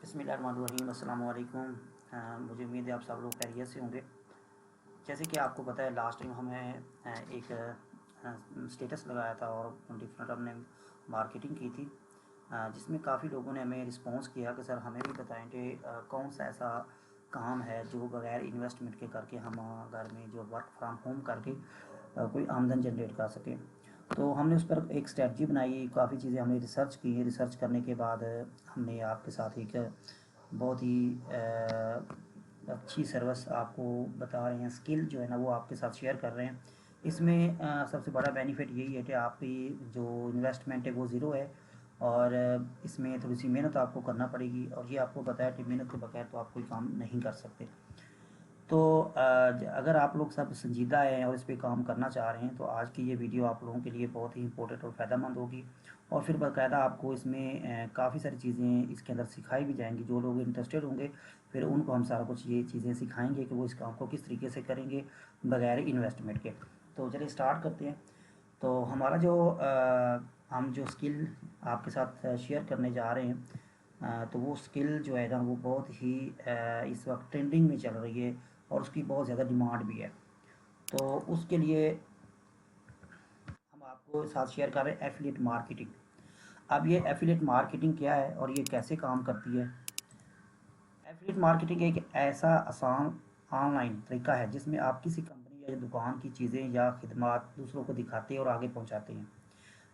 बिस्मिल्लाहिर्रहमानिर्रहीम अस्सलाम वालेकुम। मुझे उम्मीद है आप सब लोग खैरियत से होंगे। जैसे कि आपको पता है लास्ट टाइम हमें एक स्टेटस लगाया था और डिफरेंट हमने मार्केटिंग की थी, जिसमें काफ़ी लोगों ने हमें रिस्पांस किया कि सर हमें भी बताएं कि कौन सा ऐसा काम है जो बगैर इन्वेस्टमेंट के करके हम घर में जो वर्क फ्रॉम होम करके कोई आमदन जनरेट कर सकें। तो हमने उस पर एक स्ट्रेटजी बनाई, काफ़ी चीज़ें हमने रिसर्च की। रिसर्च करने के बाद हमने आपके साथ एक बहुत ही अच्छी सर्विस आपको बता रहे हैं, स्किल जो है ना वो आपके साथ शेयर कर रहे हैं। इसमें सबसे बड़ा बेनिफिट यही है कि आपकी जो इन्वेस्टमेंट है वो ज़ीरो है, और इसमें थोड़ी सी मेहनत आपको करना पड़ेगी, और ये आपको पता है कि मेहनत के बगैर तो आप कोई काम नहीं कर सकते। तो अगर आप लोग सब संजीदा हैं और इस पे काम करना चाह रहे हैं तो आज की ये वीडियो आप लोगों के लिए बहुत ही इंपॉर्टेंट और फ़ायदेमंद होगी। और फिर बाकायदा आपको इसमें काफ़ी सारी चीज़ें इसके अंदर सिखाई भी जाएंगी। जो लोग इंटरेस्टेड होंगे फिर उनको हम सारा कुछ ये चीज़ें सिखाएंगे कि वो इस काम को किस तरीके से करेंगे बगैर इन्वेस्टमेंट के। तो चलिए स्टार्ट करते हैं। तो हमारा जो हम जो स्किल आपके साथ शेयर करने जा रहे हैं, तो वो स्किल जो है ना वो बहुत ही इस वक्त ट्रेंडिंग में चल रही है और उसकी बहुत ज़्यादा डिमांड भी है। तो उसके लिए हम आपको साथ शेयर कर रहे हैं एफिलिएट मार्केटिंग। अब ये एफिलिएट मार्केटिंग क्या है और ये कैसे काम करती है? एफिलिएट मार्केटिंग एक ऐसा आसान ऑनलाइन तरीका है जिसमें आप किसी कंपनी या दुकान की चीज़ें या खिदमत दूसरों को दिखाते हैं और आगे पहुंचाते हैं।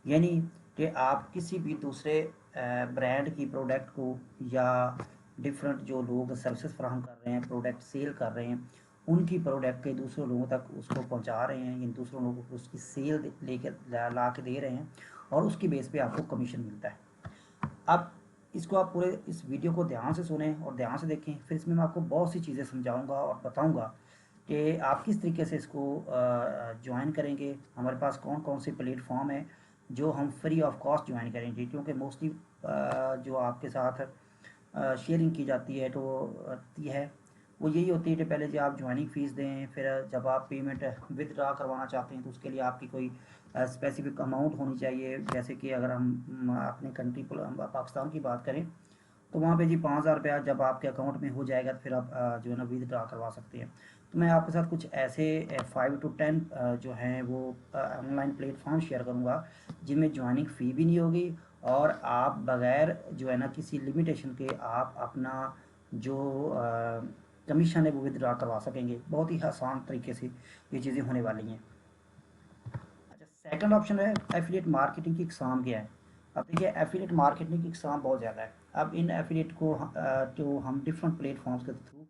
यानी कि आप किसी भी दूसरे ब्रांड की प्रोडक्ट को या डिफरेंट जो लोग सर्विसेज फराहम कर रहे हैं, प्रोडक्ट सेल कर रहे हैं, उनकी प्रोडक्ट के दूसरे लोगों तक उसको पहुंचा रहे हैं, इन दूसरों लोगों को उसकी सेल लेकर ला के दे रहे हैं, और उसकी बेस पे आपको कमीशन मिलता है। अब इसको आप पूरे इस वीडियो को ध्यान से सुने और ध्यान से देखें, फिर इसमें मैं आपको बहुत सी चीज़ें समझाऊंगा और बताऊंगा कि आप किस तरीके से इसको ज्वाइन करेंगे। हमारे पास कौन कौन से प्लेटफॉर्म है जो हम फ्री ऑफ कॉस्ट ज्वाइन करेंगे, क्योंकि मोस्टली जो आपके साथ शेयरिंग की जाती है तो है वो यही होती है कि पहले जो आप ज्वाइनिंग फ़ीस दें, फिर जब आप पेमेंट विदड्रा करवाना चाहते हैं तो उसके लिए आपकी कोई स्पेसिफिक अमाउंट होनी चाहिए। जैसे कि अगर हम अपने कंट्री पाकिस्तान की बात करें तो वहाँ पे जी 5,000 रुपया जब आपके अकाउंट में हो जाएगा तो फिर आप जो है ना विदड्रा करवा सकते हैं। तो मैं आपके साथ कुछ ऐसे 5 to 10 जो हैं वो ऑनलाइन प्लेटफॉर्म शेयर करूँगा जिनमें ज्वाइनिंग फ़ी भी नहीं होगी, और आप बगैर जो है ना किसी लिमिटेशन के आप अपना जो कमीशन है वो विदड्रा करवा सकेंगे। बहुत ही आसान तरीके से ये चीज़ें होने वाली हैं। अच्छा, सेकंड ऑप्शन है एफिलिएट मार्केटिंग की इकसाम क्या है। अब देखिए एफिलिएट मार्केटिंग की इकसाम बहुत ज़्यादा है। अब इन एफिलिएट को जो हम डिफरेंट प्लेटफॉर्म्स के थ्रू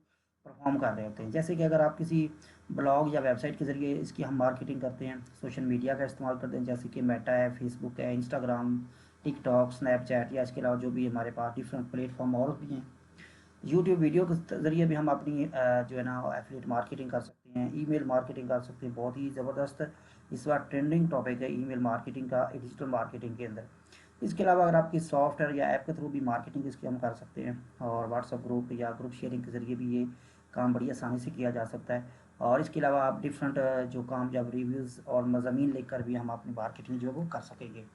परफॉर्म कर रहे होते हैं। जैसे कि अगर आप किसी ब्लॉग या वेबसाइट के ज़रिए इसकी हम मार्केटिंग करते हैं, सोशल मीडिया का इस्तेमाल करते हैं, जैसे कि मेटा है, फेसबुक है, इंस्टाग्राम, टिकटॉक, स्नैपचैट, या इसके अलावा जो भी हमारे पास डिफरेंट प्लेटफॉर्म और भी हैं। यूट्यूब वीडियो के ज़रिए भी हम अपनी जो है ना एफिलिएट मार्केटिंग कर सकते हैं, ईमेल मार्केटिंग कर सकते हैं। बहुत ही ज़बरदस्त इस बार ट्रेंडिंग टॉपिक है ईमेल मार्केटिंग का डिजिटल मार्केटिंग के अंदर। इसके अलावा अगर आपकी सॉफ्टवेयर या ऐप के थ्रू भी मार्केटिंग इसकी हम कर सकते हैं, और व्हाट्सअप ग्रुप या ग्रुप शेयरिंग के ज़रिए भी ये काम बड़ी आसानी से किया जा सकता है। और इसके अलावा आप डिफरेंट जो कामयाब रिव्यूज़ और मज़ामीन लेकर भी हम अपनी मार्केटिंग जो है वो कर सकेंगे।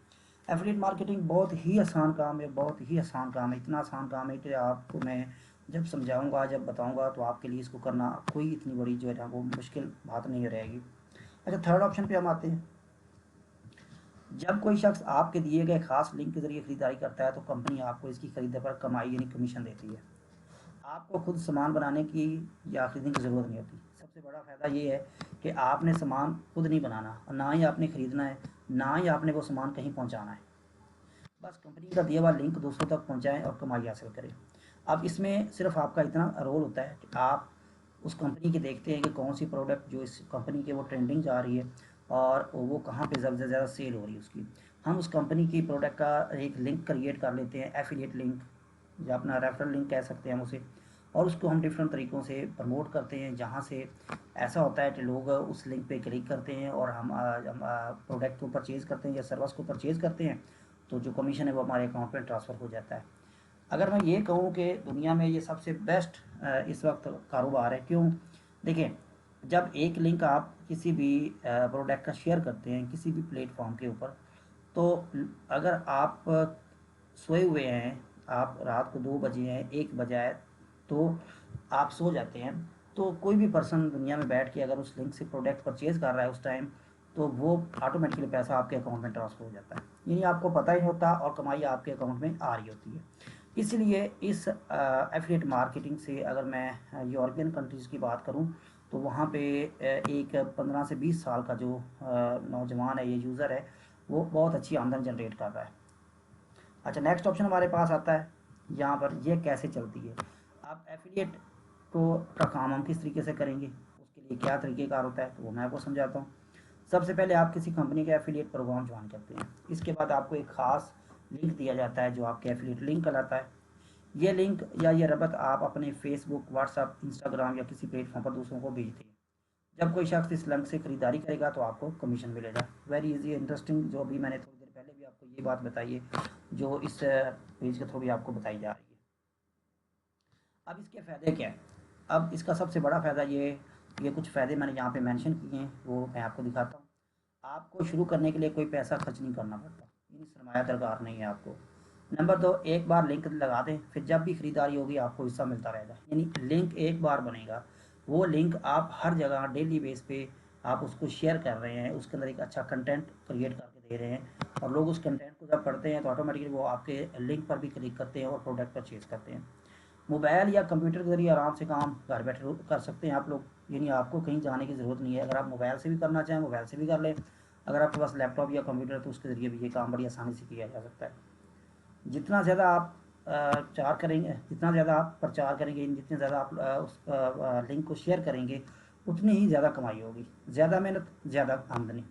एफिलिएट मार्केटिंग बहुत ही आसान काम है, बहुत ही आसान काम है। इतना आसान काम है कि आपको मैं जब समझाऊंगा, जब बताऊंगा, तो आपके लिए इसको करना कोई इतनी बड़ी जो है ना वो मुश्किल बात नहीं रहेगी। अच्छा, थर्ड ऑप्शन पे हम आते हैं। जब कोई शख्स आपके दिए गए खास लिंक के जरिए खरीदारी करता है तो कंपनी आपको इसकी खरीदने पर कमाई यानी कमीशन देती है। आपको खुद सामान बनाने की या खरीदने की ज़रूरत नहीं होती। सबसे बड़ा फ़ायदा ये है कि आपने सामान खुद नहीं बनाना, और ना ही आपने ख़रीदना है, ना ही आपने वो सामान कहीं पहुंचाना है। बस कंपनी का दिया हुआ लिंक दूसरों तक पहुंचाएं और कमाई हासिल करें। अब इसमें सिर्फ आपका इतना रोल होता है कि आप उस कंपनी के देखते हैं कि कौन सी प्रोडक्ट जो इस कंपनी के वो ट्रेंडिंग जा रही है और वो कहाँ पे ज़्यादा से ज़्यादा सेल हो रही है उसकी। हम उस कंपनी की प्रोडक्ट का एक लिंक क्रिएट कर लेते हैं, एफिलिएट लिंक या अपना रेफरल लिंक कह सकते हैं हम उसे, और उसको हम डिफरेंट तरीक़ों से प्रमोट करते हैं, जहाँ से ऐसा होता है कि लोग उस लिंक पे क्लिक करते हैं और हम प्रोडक्ट को परचेज़ करते हैं या सर्विस को परचेज़ करते हैं, तो जो कमीशन है वो हमारे अकाउंट में ट्रांसफ़र हो जाता है। अगर मैं ये कहूँ कि दुनिया में ये सबसे बेस्ट इस वक्त कारोबार है, क्यों? देखिए, जब एक लिंक आप किसी भी प्रोडक्ट का शेयर करते हैं किसी भी प्लेटफॉर्म के ऊपर, तो अगर आप सोए हुए हैं, आप रात को 2 बजे हैं, 1 बजा है, तो आप सो जाते हैं, तो कोई भी पर्सन दुनिया में बैठ के अगर उस लिंक से प्रोडक्ट परचेज़ कर रहा है उस टाइम, तो वो ऑटोमेटिकली पैसा आपके अकाउंट में ट्रांसफ़र हो जाता है। यानी आपको पता ही नहीं होता और कमाई आपके अकाउंट में आ रही होती है। इसलिए इस एफिलिएट मार्केटिंग से अगर मैं यूरोपियन कंट्रीज़ की बात करूं, तो वहाँ पे एक 15 से 20 साल का जो नौजवान है, ये यूज़र है, वो बहुत अच्छी आमदन जनरेट कर रहा है। अच्छा, नेक्स्ट ऑप्शन हमारे पास आता है यहाँ पर, ये कैसे चलती है। आप एफिलिएट का काम हम किस तरीके से करेंगे, उसके लिए क्या तरीक़ेकार होता है, तो वो मैं आपको समझाता हूँ। सबसे पहले आप किसी कंपनी का एफिलिएट प्रोग्राम ज्वाइन करते हैं। इसके बाद आपको एक ख़ास लिंक दिया जाता है जो आपके एफिलिएट लिंक कहलाता है। ये लिंक या ये रबत आप अपने फेसबुक, व्हाट्सअप, इंस्टाग्राम या किसी प्लेटफॉर्म पर दूसरों को भेजते हैं। जब कोई शख्स इस लिंक से खरीदारी करेगा तो आपको कमीशन मिलेगा। वेरी इजी, इंटरेस्टिंग, जो अभी मैंने थोड़ी देर पहले भी आपको ये बात बताई है, जो इस पेज के थ्रू भी आपको बताई जा रही है। अब इसके फ़ायदे क्या हैं? अब इसका सबसे बड़ा फ़ायदा ये कुछ फ़ायदे मैंने यहाँ पे मेंशन किए हैं, वो मैं आपको दिखाता हूँ। आपको शुरू करने के लिए कोई पैसा खर्च नहीं करना पड़ता, यानी सरमाया दरकार नहीं है आपको। नंबर 2, एक बार लिंक लगा दें, फिर जब भी खरीदारी होगी आपको हिस्सा मिलता रहेगा। यानी लिंक एक बार बनेगा, वो लिंक आप हर जगह डेली बेस पे आप उसको शेयर कर रहे हैं, उसके अंदर एक अच्छा कंटेंट क्रिएट करके दे रहे हैं, और लोग उस कंटेंट को जब पढ़ते हैं तो ऑटोमेटिकली वो आपके लिंक पर भी क्लिक करते हैं और प्रोडक्ट परचेज करते हैं। मोबाइल या कंप्यूटर के ज़रिए आराम से काम घर बैठे कर सकते हैं आप लोग, यानी आपको कहीं जाने की ज़रूरत नहीं है। अगर आप मोबाइल से भी करना चाहें मोबाइल से भी कर लें, अगर आपके पास लैपटॉप या कंप्यूटर है तो उसके ज़रिए भी ये काम बड़ी आसानी से किया जा सकता है। जितना ज़्यादा आप चार करेंगे, जितना ज़्यादा आप प्रचार करेंगे, जितने ज़्यादा आप उस लिंक को शेयर करेंगे, उतनी ही ज़्यादा कमाई होगी। ज़्यादा मेहनत, ज़्यादा आमदनी।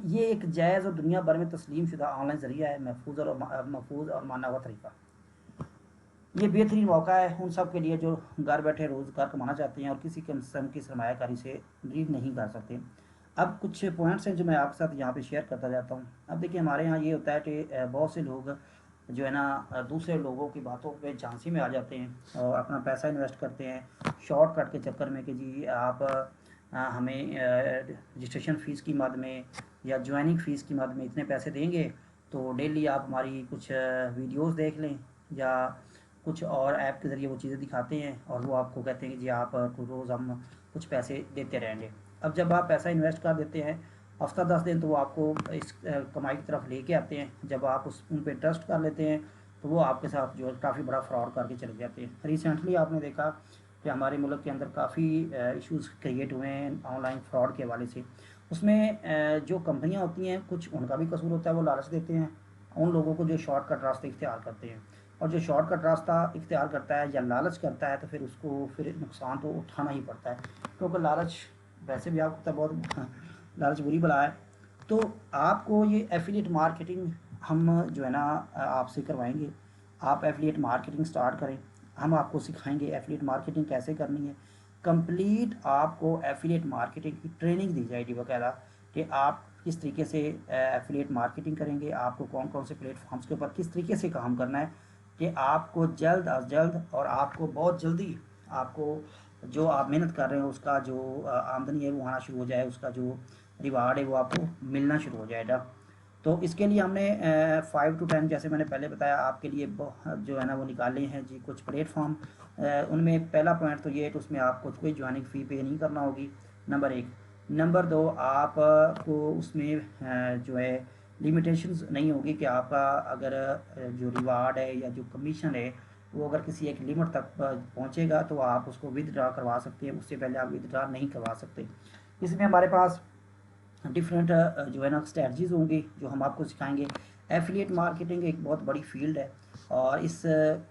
ये एक जायज़ और दुनिया भर में तस्लीम शुदा ऑनलाइन ज़रिया है, महफूज और माना हुआ तरीका। ये बेहतरीन मौका है उन सब के लिए जो घर बैठे रोज़गार कमाना चाहते हैं और किसी किस्म की सरमायाकारी से लीड नहीं कर सकते। अब कुछ पॉइंट्स हैं जो मैं आपके साथ यहाँ पे शेयर करता जाता हूँ। अब देखिए, हमारे यहाँ ये होता है कि बहुत से लोग जो है ना दूसरे लोगों की बातों पे झांसी में आ जाते हैं और अपना पैसा इन्वेस्ट करते हैं शॉर्टकट के चक्कर में, कि जी आप हमें रजिस्ट्रेशन फ़ीस की मद में या ज्वाइनिंग फ़ीस की मद में इतने पैसे देंगे, तो डेली आप हमारी कुछ वीडियोस देख लें, या कुछ और ऐप के ज़रिए वो चीज़ें दिखाते हैं और वो आपको कहते हैं कि जी आप रोज़ हम कुछ पैसे देते रहेंगे। अब जब आप पैसा इन्वेस्ट कर देते हैं हफ्ता 10 दिन, तो वो आपको इस कमाई की तरफ लेके आते हैं। जब आप उन पे ट्रस्ट कर लेते हैं तो वो आपके साथ जो है काफ़ी बड़ा फ्रॉड करके चले जाते हैं। रिसेंटली आपने देखा कि हमारे मुल्क के अंदर काफ़ी इश्यूज़ क्रिएट हुए हैं ऑनलाइन फ्रॉड के हवाले से। उसमें जो कंपनियां होती हैं, कुछ उनका भी कसूर होता है, वो लालच देते हैं उन लोगों को जो शॉर्टकट रास्ते इख्तियार करते हैं, और जो शॉर्टकट रास्ता इख्तियार करता है या लालच करता है तो फिर उसको फिर नुकसान तो उठाना ही पड़ता है, क्योंकि लालच वैसे भी आपको पता है बहुत लालच बुरी बला है। तो आपको ये एफिलिएट मार्केटिंग हम जो है ना आपसे करवाएंगे। आप एफिलिएट मार्केटिंग स्टार्ट करें, हम आपको सिखाएंगे एफिलिएट मार्केटिंग कैसे करनी है। कंप्लीट आपको एफिलिएट मार्केटिंग की ट्रेनिंग दी जाएगी बाकायदा, कि आप किस तरीके से एफिलिएट मार्केटिंग करेंगे, आपको कौन कौन से प्लेटफॉर्म्स के ऊपर किस तरीके से काम करना है, कि आपको जल्द अज जल्द और आपको बहुत जल्दी आपको जो आप मेहनत कर रहे हैं उसका जो आमदनी है वो आना शुरू हो जाए, उसका जो रिवार्ड है वो आपको मिलना शुरू हो जाएगा। तो इसके लिए हमने 5 to 10, जैसे मैंने पहले बताया, आपके लिए जो है ना वो निकाले हैं जी कुछ प्लेटफॉर्म। उनमें पहला पॉइंट तो ये है कि उसमें आपको कोई ज्वाइनिंग फ़ी पे नहीं करना होगी, नंबर 1। नंबर 2, आपको उसमें जो है लिमिटेशंस नहीं होगी कि आपका अगर जो रिवार्ड है या जो कमीशन है वो अगर किसी एक लिमिट तक पहुंचेगा तो आप उसको विदड्रा करवा सकते हैं, उससे पहले आप विदड्रा नहीं करवा सकते। इसमें हमारे पास डिफरेंट जो है ना स्ट्रेटजीज़ होंगी जो हम आपको सिखाएंगे। एफिलिएट मार्केटिंग एक बहुत बड़ी फील्ड है और इस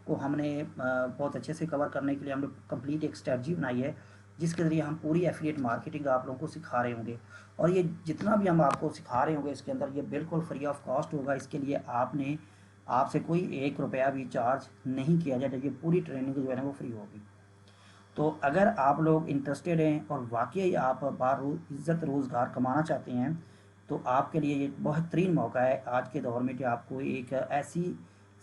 को हमने बहुत अच्छे से कवर करने के लिए हमने कंप्लीट एक स्ट्रेटजी बनाई है, जिसके ज़रिए हम पूरी एफिलिएट मार्केटिंग आप लोगों को सिखा रहे होंगे। और ये जितना भी हम आपको सिखा रहे होंगे इसके अंदर ये बिल्कुल फ्री ऑफ कॉस्ट होगा। इसके लिए आपसे कोई 1 रुपया भी चार्ज नहीं किया जाएगा। ये पूरी ट्रेनिंग जो है ना वो फ्री होगी। तो अगर आप लोग इंटरेस्टेड हैं और वाकई आप इज़्ज़त रोज़गार कमाना चाहते हैं, तो आपके लिए ये बेहतरीन मौका है आज के दौर में कि आपको एक ऐसी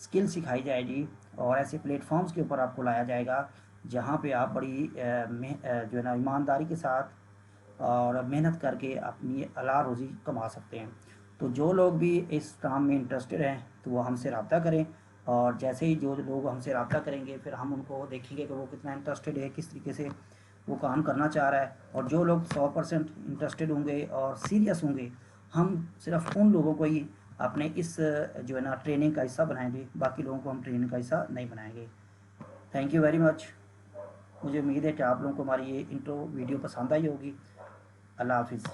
स्किल सिखाई जाएगी और ऐसे प्लेटफॉर्म्स के ऊपर आपको लाया जाएगा जहाँ पे आप बड़ी जो है ना ईमानदारी के साथ और मेहनत करके अपनी हलाल रोज़ी कमा सकते हैं। तो जो लोग भी इस काम में इंटरेस्टेड हैं तो वो हमसे रब्ता करें और जैसे ही जो लोग हमसे रब्ता करेंगे फिर हम उनको देखेंगे कि वो कितना इंटरेस्टेड है, किस तरीके से वो काम करना चाह रहा है। और जो लोग 100% इंटरेस्टेड होंगे और सीरियस होंगे, हम सिर्फ उन लोगों को ही अपने इस जो है ना ट्रेनिंग का हिस्सा बनाएंगे, बाकी लोगों को हम ट्रेनिंग का हिस्सा नहीं बनाएंगे। Thank you very much. मुझे उम्मीद है कि आप लोगों को हमारी ये इंट्रो वीडियो पसंद आई होगी। अल्लाह हाफिज़।